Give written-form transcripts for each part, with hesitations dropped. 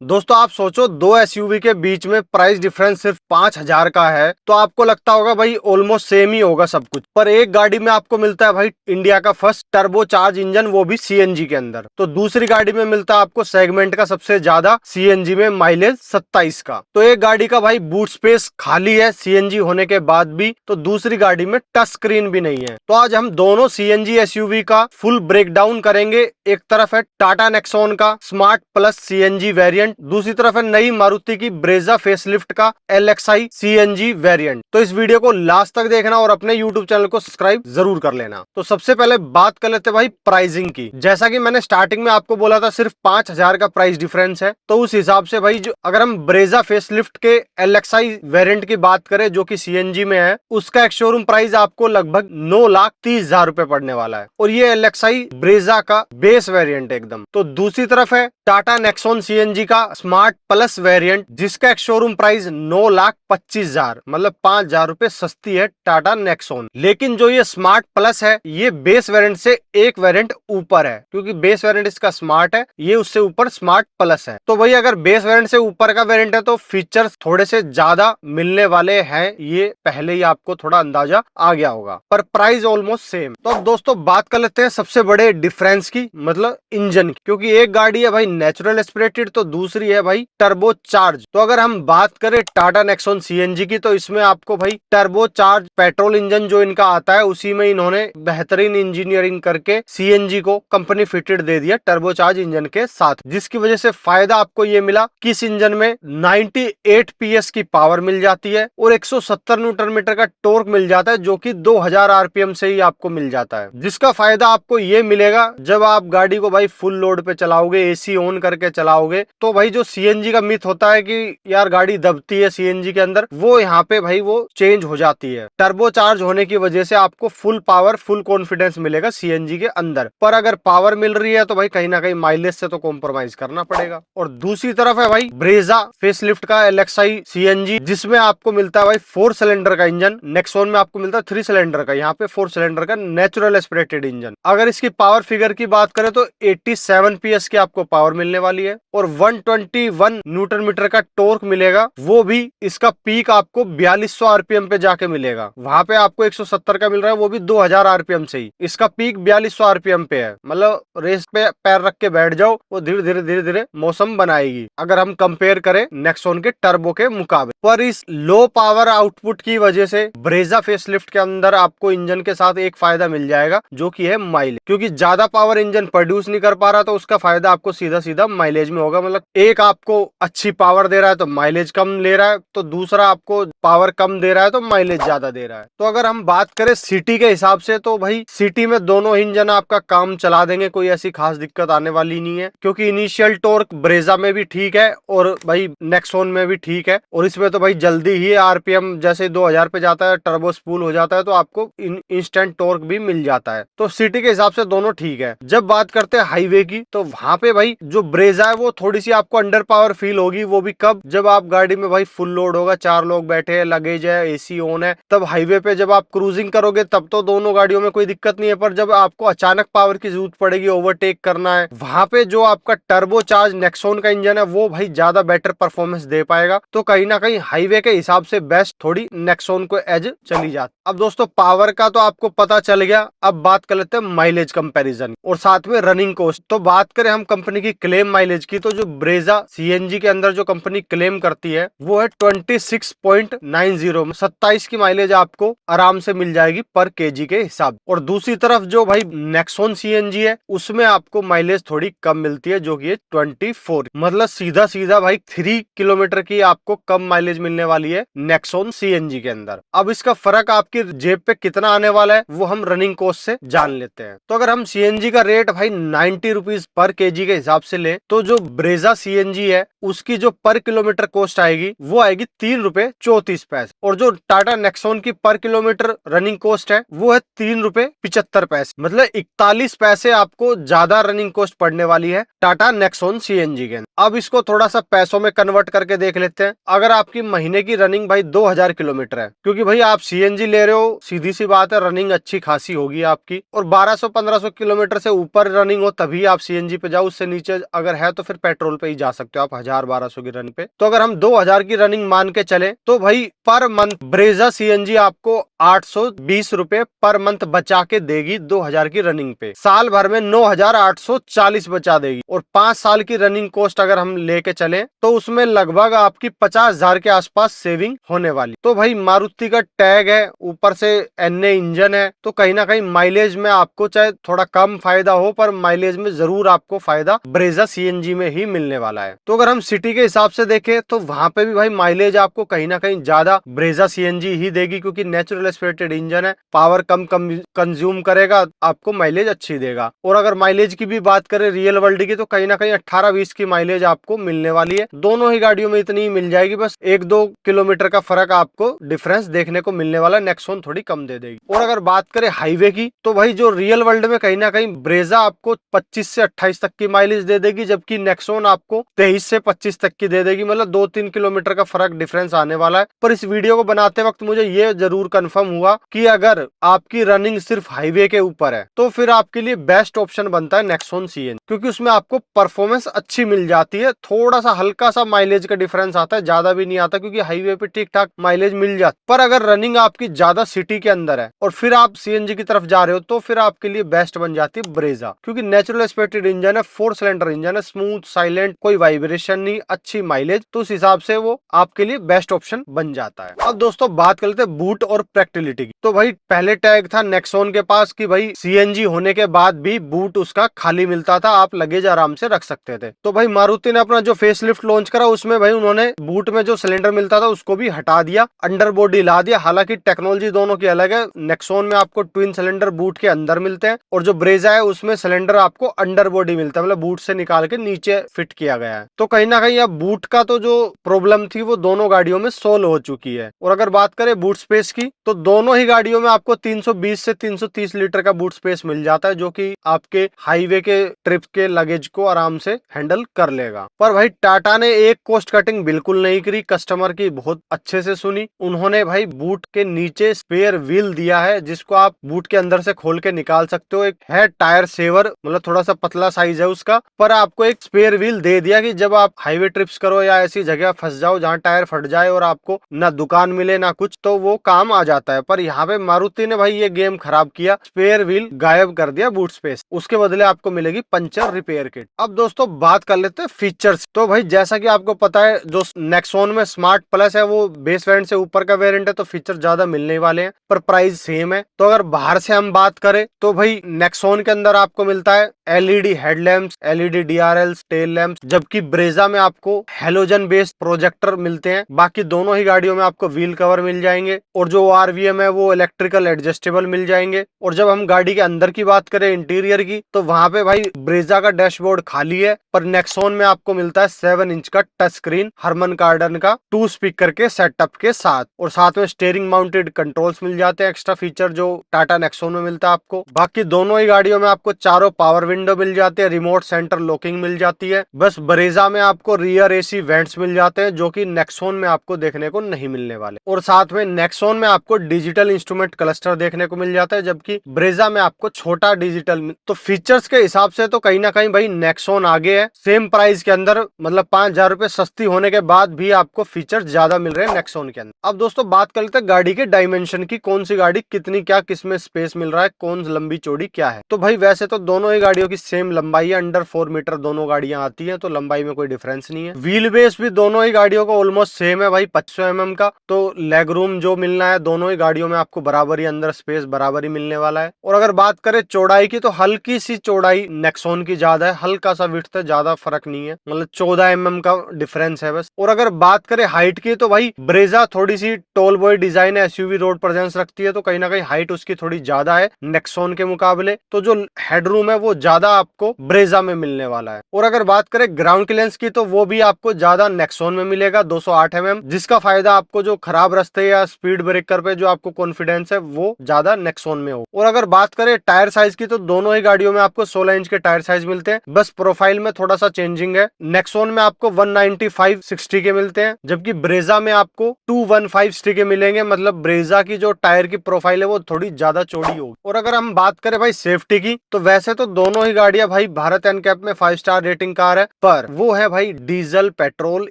दोस्तों आप सोचो दो एसयूवी के बीच में प्राइस डिफरेंस सिर्फ 5,000 का है तो आपको लगता होगा भाई ऑलमोस्ट सेम ही होगा सब कुछ। पर एक गाड़ी में आपको मिलता है भाई इंडिया का फर्स्ट टर्बो चार्ज इंजन, वो भी सीएनजी के अंदर। तो दूसरी गाड़ी में मिलता है आपको सेगमेंट का सबसे ज्यादा सीएनजी में माइलेज 27 का। तो एक गाड़ी का भाई बूट स्पेस खाली है सीएनजी होने के बाद भी, तो दूसरी गाड़ी में टच स्क्रीन भी नहीं है। तो आज हम दोनों सीएनजी एसयूवी का फुल ब्रेकडाउन करेंगे। एक तरफ है टाटा नेक्सॉन का स्मार्ट प्लस सीएनजी वेरिएंट, दूसरी तरफ है नई मारुति की ब्रेजा फेसलिफ्ट का एलएक्सआई सीएनजी वेरिएंट। तो इस वीडियो को लास्ट तक देखना और अपने यूट्यूब चैनल को सब्सक्राइब जरूर कर लेना। तो सबसे पहले बात कर लेते हैं भाई प्राइसिंग की। जैसा कि मैंने स्टार्टिंग में आपको बोला था सिर्फ 5,000 का प्राइस डिफरेंस है, तो उस हिसाब से भाई जो अगर हम ब्रेजा फेसलिफ्ट के एलएक्सआई वेरिएंट की बात करें जो कि सीएनजी में है, उसका एक शोरूम प्राइस आपको लगभग 9,30,000 रुपए पड़ने वाला है। और ये एलएक्सआई ब्रेजा का बेस वेरिएंट एकदम। तो दूसरी तरफ है टाटा नेक्सॉन सीएनजी का स्मार्ट प्लस वेरिएंट, जिसका एक शोरूम प्राइस 9,25,000, मतलब 5,000 रुपए सस्ती है टाटा नेक्सॉन। लेकिन जो ये स्मार्ट प्लस है ये बेस वेरिएंट से एक वेरिएंट ऊपर है, क्योंकि बेस वेरिएंट इसका स्मार्ट है, ये उससे ऊपर स्मार्ट प्लस है। तो भाई अगर बेस वेरिएंट से ऊपर का वेरिएंट है तो फीचर्स थोड़े से ज्यादा मिलने वाले हैं, ये पहले ही आपको थोड़ा अंदाजा आ गया होगा, पर प्राइस ऑलमोस्ट सेम। तो अब दोस्तों बात कर लेते हैं सबसे बड़े डिफरेंस की, मतलब इंजन की। क्योंकि एक गाड़ी है भाई नेचुरल एस्पिरेटेड तो दूसरी है भाई टर्बो चार्ज। तो अगर हम बात करें टाटा नेक्सॉन सीएनजी की, तो इसमें आपको भाई टर्बो चार्ज पेट्रोल इंजन जो इनका आता है उसी में इन्होंने बेहतरीन इंजीनियरिंग करके सीएनजी को कंपनी फिटेड दे दिया टर्बो चार्ज इंजन के साथ, जिसकी वजह से फायदा आपको ये मिला कि इस इंजन में 98 पीएस की पावर मिल जाती है और 170 न्यूटन मीटर का टॉर्क मिल जाता है, जो कि 2000 आरपीएम से ही आपको मिल जाता है। जिसका फायदा आपको ये मिलेगा जब आप गाड़ी को भाई फुल लोड पे चलाओगे, एसी ऑन करके चलाओगे, तो भाई जो सीएनजी का मिथ होता है कि यार गाड़ी दबती है सीएनजी के अंदर, वो यहाँ पे भाई वो चेंज हो जाती है। टर्बो चार्ज होने की वजह से आपको फुल पावर फुल कॉन्फिडेंस मिलेगा सीएनजी के अंदर। पर अगर पावर मिल रही है तो भाई कहीं ना कहीं माइलेज से तो कॉम्प्रोमाइज करना पड़ेगा। और दूसरी तरफ है भाई ब्रेजा फेसलिफ्ट का एलएक्सआई सीएनजी, जिसमें आपको मिलता है भाई 4 सिलेंडर का इंजन। नेक्सॉन में आपको मिलता है 3 सिलेंडर का, यहाँ पे 4 सिलेंडर का नेचुरल एस्पिरेटेड इंजन। अगर इसकी पावर फिगर की बात करें तो 87 पीएस की आपको पावर मिलने वाली है और 121 न्यूटन मीटर का टॉर्क मिलेगा। वो भी इसका पीक आपको 4200 आरपीएम पे जाके मिलेगा। वहां पे आपको 170 का मिल रहा है, वो भी 2000 आरपीएम से ही। इसका पीक 4200 आरपीएम पे है, मतलब रेस पे पैर रख के बैठ जाओ, वो धीरे धीरे धीरे धीरे मौसम बनाएगी अगर हम कंपेयर करें नेक्सॉन के टर्बो के मुकाबले। पर इस लो पावर आउटपुट की वजह से ब्रेजा फेसलिफ्ट के अंदर आपको इंजन के साथ एक फायदा मिल जाएगा, जो कि है माइलेज। क्योंकि ज्यादा पावर इंजन प्रोड्यूस नहीं कर पा रहा तो उसका फायदा आपको सीधा सीधा माइलेज में होगा। मतलब एक आपको अच्छी पावर दे रहा है तो माइलेज कम ले रहा है, तो दूसरा आपको पावर कम दे रहा है तो माइलेज ज्यादा दे रहा है। तो अगर हम बात करें सिटी के हिसाब से, तो भाई सिटी में दोनों इंजन आपका काम चला देंगे, कोई ऐसी खास दिक्कत आने वाली नहीं है। क्योंकि इनिशियल टॉर्क ब्रेजा में भी ठीक है और भाई नेक्सॉन में भी ठीक है, और इसमें तो भाई जल्दी ही आरपीएम जैसे 2000 पे जाता है, टर्बो स्पूल हो जाता है, तो आपको इंस्टेंट टॉर्क भी मिल जाता है। तो सिटी के हिसाब से दोनों ठीक है। जब बात करते हैं हाईवे की, तो वहां पे भाई जो ब्रेजा है वो थोड़ी सी आपको अंडर पावर फील होगी। वो भी कब? जब आप गाड़ी में भाई फुल लोड होगा, 4 लोग बैठे हैं, लगेज है, एसी ऑन है, तब हाईवे पे जब आप क्रूजिंग करोगे तब तो दोनों गाड़ियों में कोई दिक्कत नहीं है। पर जब आपको अचानक पावर की जरूरत पड़ेगी, ओवरटेक करना है, वहां पे जो आपका टर्बो चार्ज नेक्सॉन का इंजन है वो भाई ज्यादा बेटर परफॉर्मेंस दे पाएगा। तो कहीं ना कहीं हाईवे के हिसाब से बेस्ट थोड़ी नेक्सॉन को एज चली जाती। अब दोस्तों पावर का तो आपको पता चल गया, अब बात कर लेते हैं माइलेज कंपैरिजन और साथ में रनिंग कॉस्ट। तो बात करें हम कंपनी की क्लेम माइलेज की, तो जो ब्रेजा सीएनजी के अंदर जो कंपनी क्लेम करती है वो है 26.90, 27 की माइलेज आपको आराम से मिल जाएगी पर केजी के हिसाब। और दूसरी तरफ जो भाई नेक्सॉन सीएनजी है उसमें आपको माइलेज थोड़ी कम मिलती है, जो कि 24, मतलब सीधा सीधा भाई 3 किलोमीटर की आपको कम माइलेज मिलने वाली है नेक्सॉन सीएनजी के अंदर। अब इसका फर्क आपकी जेब पे कितना आने वाला है वो हम रनिंग कॉस्ट से जान लेते हैं। तो अगर हम सीएनजी का रेट भाई 90 रुपीज पर केजी के हिसाब से ले, तो जो ब्रेजा सीएनजी है उसकी जो पर किलोमीटर कॉस्ट आएगी वो आएगी 3 रुपए 34 पैसे, और जो टाटा नेक्सॉन की पर किलोमीटर रनिंग कॉस्ट है वो है 3 रुपए 75 पैसे, मतलब 41 पैसे आपको ज्यादा रनिंग कॉस्ट पड़ने वाली है टाटा नेक्सॉन सीएनजी के। अब इसको थोड़ा सा पैसों में कन्वर्ट करके देख लेते हैं। अगर आपकी महीने की रनिंग भाई 2000 किलोमीटर है, क्योंकि भाई आप सीएनजी ले रहे हो, सीधी सी बात है रनिंग अच्छी खासी होगी आपकी, और 1200-1500 किलोमीटर से ऊपर रनिंग हो तभी आप सीएनजी पे जाओ, उससे नीचे माइलेज अगर है तो फिर पेट्रोल पे ही जा सकते हो आप 1000-1200 की रनिंग पे। तो अगर हम 2000 की रनिंग मान के चले तो भाई पर मंथ ब्रेजा सीएनजी आपको 820 रुपए पर मंथ बचा के देगी 2000 की रनिंग पे। साल भर में 9840 बचा देगी। और 5 साल की रनिंग कॉस्ट अगर हम लेके चले तो उसमें लगभग आपकी 50,000 के आसपास सेविंग होने वाली। तो भाई मारुति का टैग है, ऊपर से एनए इंजन है, तो कहीं ना कहीं माइलेज में आपको चाहे थोड़ा कम फायदा हो पर माइलेज में जरूर आपको फायदा ब्रेजा सीएनजी में ही मिलने वाला है। तो अगर हम सिटी के हिसाब से देखें तो वहां पे भी भाई माइलेज आपको कहीं ना कहीं ज्यादा ब्रेजा सीएनजी ही देगी, क्योंकि नेचुरल एस्पिरेटेड इंजन है, पावर कम कंज्यूम करेगा, आपको माइलेज अच्छी देगा। और अगर माइलेज की भी बात करें रियल वर्ल्ड की तो कहीं ना कहीं 18-20 की माइलेज आपको मिलने वाली है। दोनों ही गाड़ियों में इतनी ही मिल जाएगी, बस 1-2 किलोमीटर का फर्क आपको डिफरेंस देखने को मिलने वाला, नेक्सॉन थोड़ी कम दे देगी। और अगर बात करें हाईवे की तो भाई जो रियल वर्ल्ड में कहीं ना कहीं ब्रेजा आपको 25 से 28 तक की माइलेज दे देगी, जबकि नेक्सॉन आपको 23 से 25 तक की दे देगी। मतलब 2-3 किलोमीटर का फर्क डिफरेंस आने वाला है। पर इस वीडियो को बनाते वक्त मुझे ये जरूर कंफर्म हुआ कि अगर आपकी रनिंग सिर्फ हाईवे के ऊपर है तो फिर आपके लिए बेस्ट ऑप्शन बनता है नेक्सॉन सीएन, क्योंकि उसमें आपको परफॉर्मेंस अच्छी मिल जाती है। थोड़ा सा हल्का सा माइलेज का डिफरेंस आता है, ज्यादा भी नहीं आता, क्योंकि हाईवे पे ठीक ठाक माइलेज मिल जाती। पर अगर रनिंग आपकी ज्यादा सिटी के अंदर है और फिर आप सीएनजी की तरफ जा रहे हो तो फिर आपके लिए बेस्ट बन जाती है ब्रेजा, क्योंकि नेचुरल एस्पिरेटेड इंजन है, 4 सिलेंडर इंजन है, स्मूथ साइलेंट, कोई वाइब्रेशन नहीं, अच्छी माइलेज, तो उस हिसाब से वो आपके लिए बेस्ट ऑप्शन बन जाता है। अब दोस्तों बात कर लेते हैं बूट और प्रैक्टिलिटी की। तो भाई पहले टैग था नेक्सॉन के पास कि भाई सीएनजी होने के बाद भी बूट उसका खाली मिलता था, आप लगेज आराम से रख सकते थे। तो भाई मारुति ने अपना जो फेसलिफ्ट लॉन्च करा उसमें भाई उन्होंने बूट में जो सिलेंडर मिलता था उसको भी हटा दिया, अंडर बॉडी ला दिया। हालांकि टेक्नोलॉजी दोनों की अलग है, नेक्सॉन में आपको ट्विन सिलेंडर बूट के अंदर मिलते हैं और जो ब्रेजा है उसमें सिलेंडर आपको अंडर बॉडी मिलता है, मतलब बूट से निकाल के नीचे फिट किया गया है। तो कहीं ना कहीं अब बूट का तो जो प्रॉब्लम थी वो दोनों गाड़ियों में सोल्व हो चुकी है। और अगर बात करें बूट स्पेस की तो दोनों ही गाड़ियों में आपको 320 से 330 लीटर का बूट स्पेस मिल जाता है, जो कि आपके हाईवे के ट्रिप के लगेज को आराम से हैंडल कर लेगा। पर भाई टाटा ने एक कॉस्ट कटिंग बिल्कुल नहीं करी, कस्टमर की बहुत अच्छे से सुनी। उन्होंने भाई बूट के नीचे स्पेयर व्हील दिया है, जिसको आप बूट के अंदर से खोल के निकाल सकते हो। एक है टायर सेवर, मतलब थोड़ा सा पतला साइज है उसका, पर आपको एक स्पेयर व्हील दे दिया कि जब आप हाईवे ट्रिप्स करो या ऐसी जगह फंस जाओ जहाँ टायर फट जाए और आपको ना दुकान मिले ना कुछ, तो वो काम आ जाता है। पर यहाँ पे मारुति ने भाई ये गेम खराब किया, स्पेयर व्हील गायब कर दिया बूट स्पेस, उसके बदले आपको मिलेगी पंचर रिपेयर किट। अब दोस्तों बात कर लेते हैं फीचर्स। तो भाई जैसा कि आपको पता है जो नेक्सॉन में स्मार्ट प्लस है वो बेस वेरिएंट से ऊपर का वेरिएंट है, तो फीचर ज्यादा मिलने वाले हैं, पर प्राइस सेम है। तो अगर बाहर से हम बात करें तो भाई नेक्सॉन के अंदर आपको मिलता है LED headlamps, LED DRLs, tail lamps, जबकि ब्रेजा में आपको हेलोजन बेस्ड प्रोजेक्टर मिलते हैं। बाकी दोनों ही गाड़ियों में आपको व्हील कवर मिल जाएंगे और जो आरवीएम है वो इलेक्ट्रिकल एडजस्टेबल मिल जाएंगे। और जब हम गाड़ी के अंदर की बात करें इंटीरियर की तो वहां पे भाई ब्रेजा का डैशबोर्ड खाली है, पर नेक्सॉन में आपको मिलता है 7 इंच का टच स्क्रीन हरमन कार्डन का 2 स्पीकर के सेटअप के साथ, और साथ में स्टीयरिंग माउंटेड कंट्रोल्स मिल जाते हैं, एक्स्ट्रा फीचर जो टाटा नेक्सॉन में मिलता है आपको। बाकी दोनों ही गाड़ियों में आपको चारों पावर विंडो मिल जाते हैं, रिमोट सेंटर लॉकिंग मिल जाती है। बस ब्रेजा में आपको रियर एसी वेंट्स मिल जाते हैं, जो कि नेक्सॉन में आपको देखने को नहीं मिलने वाले। और साथ में नेक्सॉन में आपको डिजिटल इंस्ट्रूमेंट क्लस्टर देखने को मिल जाता है, जबकि ब्रेजा में आपको छोटा डिजिटल। तो फीचर्स के हिसाब से तो कहीं ना कहीं भाई नेक्सॉन आगे है, सेम प्राइस के अंदर, मतलब 5000 रुपए सस्ती होने के बाद भी आपको फीचर ज्यादा मिल रहे हैं नेक्सॉन के अंदर। अब दोस्तों बात कर लेते हैं गाड़ी के डायमेंशन की, कौन सी गाड़ी कितनी क्या किसमें स्पेस मिल रहा है, कौन लंबी चौड़ी क्या है। तो भाई वैसे तो दोनों ही गाड़ियों की सेम लंबाई है, अंडर 4 मीटर दोनों गाड़ियां आती हैं, तो लंबाई में कोई डिफरेंस नहीं है। व्हील बेस भी दोनों ही गाड़ियों का ऑलमोस्ट सेम है भाई, 2500 mm का। तो लेग रूम जो मिलना है दोनों ही गाड़ियों में आपको बराबर ही अंदर स्पेस बराबर ही मिलने वाला है। और अगर बात करें चौड़ाई की तो हल्की सी चौड़ाई नेक्सॉन की ज्यादा है, हल्का सा विड्थ है, ज्यादा फर्क नहीं है, मतलब 14 mm का डिफरेंस है बस। और अगर बात करें हाइट की तो भाई ब्रेजा थोड़ी सी टॉल बॉय डिजाइन है, एसयूवी रोड प्रेजेंस रखती है, तो कहीं ना कहीं हाइट उसकी थोड़ी ज्यादा है नेक्सॉन के मुकाबले। तो जो हेडरूम है वो ज्यादा आपको ब्रेजा में मिलने वाला है। और अगर बात करें ग्राउंड क्लियरेंस की तो वो भी आपको ज्यादा नेक्सॉन में मिलेगा 208 mm, जिसका फायदा आपको जो खराब रास्ते या स्पीड ब्रेकर पे जो आपको कॉन्फिडेंस है वो ज्यादा नेक्सॉन में हो। और अगर बात करें टायर साइज की, तो दोनों ही गाड़ियों में आपको 16 इंच के टायर साइज मिलते हैं, बस प्रोफाइल में थोड़ा सा चेंजिंग है। नेक्सॉन में आपको 195/60 के मिलते हैं, जबकि ब्रेजा में आपको 215/60 के मिलेंगे। मतलब ब्रेजा की जो टायर की प्रोफाइल है वो थोड़ी ज्यादा चौड़ी होगी। और अगर हम बात करें भाई सेफ्टी की, तो वैसे तो दोनों ही गाड़ियां भाई भारत एनकैप में 5 स्टार रेटिंग कार है, पर वो है भाई डीजल पेट्रोल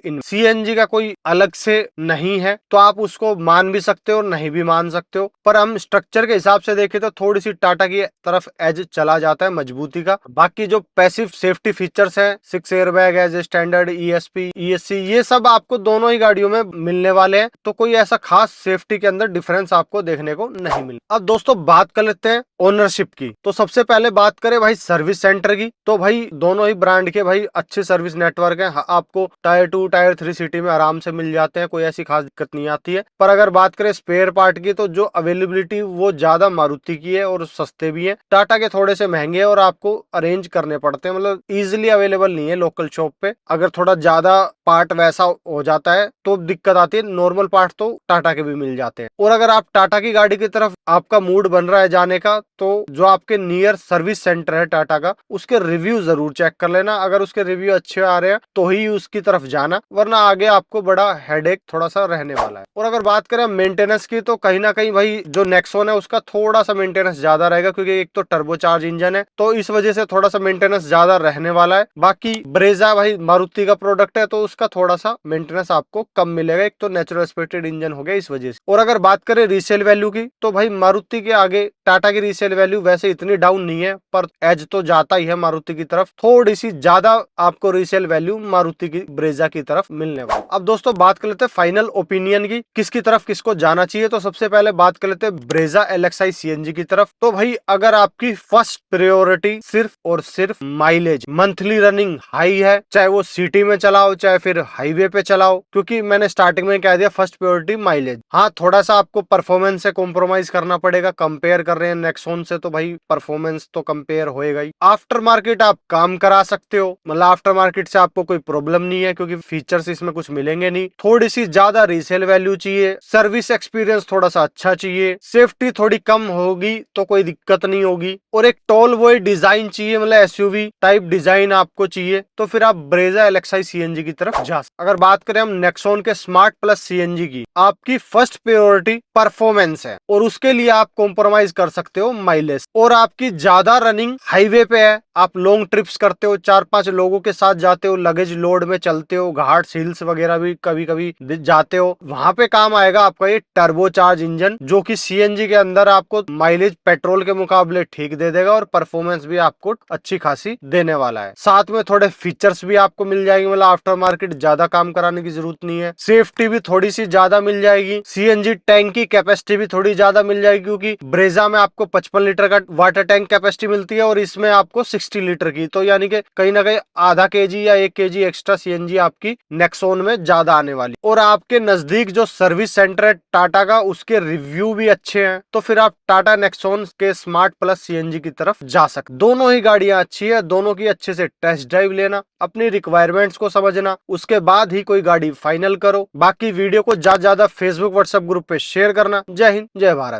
इन सीएनजी का कोई अलग से नहीं है, तो आप उसको मान भी सकते हो नहीं भी मान सकते हो। पर हम स्ट्रक्चर के हिसाब से देखें तो थोड़ी सी टाटा की तरफ एज चला जाता है मजबूती का। बाकी जो पैसिव सेफ्टी फीचर्स है, 6 airbag as standard, ESP, ESC, ये सब आपको दोनों ही गाड़ियों में मिलने वाले हैं, तो कोई ऐसा खास सेफ्टी के अंदर डिफरेंस आपको देखने को नहीं मिले। अब दोस्तों बात कर लेते हैं ओनरशिप की। तो सबसे पहले बात करें भाई सर्विस सेंटर की, तो भाई दोनों ही ब्रांड के भाई अच्छे सर्विस नेटवर्क है। आपको टायर 2 टायर 3 सिटी में आराम से मिल जाते हैं, कोई ऐसी खास दिक्कत नहीं आती है। पर अगर बात करें स्पेयर पार्ट की, तो जो अवेलेबिलिटी वो ज्यादा मारुति की है और सस्ते भी है। टाटा के थोड़े से महंगे हैं और आपको अरेंज करने पड़ते हैं, मतलब इजिली अवेलेबल नहीं है लोकल शॉप पे। अगर थोड़ा ज्यादा पार्ट वैसा हो जाता है तो दिक्कत आती है, नॉर्मल पार्ट तो टाटा के भी मिल जाते हैं। और अगर आप टाटा की गाड़ी की तरफ आपका मूड बन रहा है जाने का, तो जो आपके नियर सर्विस सेंटर है टाटा का, उसके रिव्यू जरूर चेक कर लेना। अगर उसके रिव्यू अच्छे आ रहे हैं तो ही उसकी तरफ जाना, वरना आगे आपको बड़ा हेडेक थोड़ा सा रहने वाला है। और अगर बात करें मेंटेनेंस की, तो कहीं ना कहीं भाई जो नेक्सॉन है उसका थोड़ा सा मेंटेनेंस ज्यादा रहेगा, क्योंकि एक तो टर्बोचार्ज इंजन है, तो इस वजह से थोड़ा सा मेंटेनेंस ज्यादा रहने वाला है। बाकी ब्रेजा भाई मारुति का प्रोडक्ट है, तो उसका थोड़ा सा मेंटेनेंस आपको कम मिलेगा, एक तो नेचुरल एस्पेक्टेड इंजन हो गया इस वजह से। और अगर बात करें रीसेल वैल्यू की, तो भाई मारुति के आगे टाटा की रीसेल वैल्यू वैसे इतनी डाउन नहीं है, पर एज तो जाता ही है मारुति की तरफ। थोड़ी सी ज्यादा आपको रीसेल वैल्यू मारुति की ब्रेजा की तरफ मिलने वाली। अब दोस्तों बात कर लेते हैं फाइनल ओपिनियन की, किसकी तरफ किसको जाना चाहिए। तो सबसे पहले बात कर लेते हैं ब्रेजा एलएक्सआई सीएनजी की तरफ। तो भाई अगर आपकी फर्स्ट प्रायोरिटी सिर्फ और सिर्फ माइलेज, मंथली रनिंग हाई है, चाहे वो सिटी में चलाओ चाहे फिर हाईवे पे चलाओ, क्योंकि मैंने स्टार्टिंग में कह दिया फर्स्ट प्रायोरिटी माइलेज। हाँ, थोड़ा सा आपको परफॉर्मेंस से कॉम्प्रोमाइज करना पड़ेगा। कंपेयर कर रहे हैं नेक्सॉन से, तो भाई परफॉर्मेंस तो कंपेयर होएगा ही। आफ्टर मार्केट आप काम करा सकते हो, मतलब आफ्टर मार्केट से आपको कोई प्रॉब्लम नहीं है, क्योंकि फीचर्स इसमें कुछ मिलेंगे नहीं। थोड़ी सी ज्यादा रीसेल वैल्यू चाहिए, सर्विस एक्सपीरियंस थोड़ा सा अच्छा चाहिए, सेफ्टी थोड़ी कम होगी तो कोई दिक्कत नहीं होगी, और एक टॉल बॉय डिजाइन चाहिए, मतलब एसयूवी टाइप डिजाइन आपको चाहिए, तो फिर आप ब्रेजा एलएक्सआई सीएनजी की तरफ जा सकते। अगर बात करें हम नेक्सॉन के स्मार्ट प्लस सीएनजी की, आपकी फर्स्ट प्रायोरिटी परफॉर्मेंस है, और उसके लिए आप कॉम्प्रोमाइज कर सकते हो माइलेज। और आपकी ज्यादा रनिंग हाईवे पे है, आप लॉन्ग ट्रिप्स करते हो, 4-5 लोगों के साथ जाते हो, लगेज लोड में चलते हो, घाट हिल्स वगैरह भी कभी कभी जाते हो, वहां पे काम आएगा आपका ये टर्बोचार्ज इंजन, जो कि सीएनजी के अंदर आपको माइलेज पेट्रोल के मुकाबले ठीक दे देगा और परफॉर्मेंस भी आपको अच्छी खासी देने वाला है। साथ में थोड़े फीचर्स भी आपको मिल जाएंगे, मतलब आफ्टर मार्केट ज्यादा काम कराने की जरूरत नहीं है। सेफ्टी भी थोड़ी सी ज्यादा मिल जाएगी, सीएनजी टैंक की कैपेसिटी भी थोड़ी ज्यादा मिल जाएगी, क्योंकि ब्रेजा में आपको 55 लीटर का वाटर टैंक कैपेसिटी मिलती है और इसमें आपको 60 लीटर की, तो यानी कि कहीं ना कहीं आधा केजी या 1 केजी एक्स्ट्रा सीएनजी आपकी नेक्सॉन में ज्यादा आने वाली। और आपके नजदीक जो सर्विस सेंटर है टाटा का, उसके रिव्यू भी अच्छे हैं, तो फिर आप टाटा नेक्सॉन के स्मार्ट प्लस सीएनजी की तरफ जा सकते। दोनों ही गाड़ियां अच्छी है, दोनों की अच्छे से टेस्ट ड्राइव लेना, अपनी रिक्वायरमेंट्स को समझना, उसके बाद ही कोई गाड़ी फाइनल करो। बाकी वीडियो को ज्यादा फेसबुक व्हाट्सएप ग्रुप पे शेयर करना। जय हिंद, जय भारत।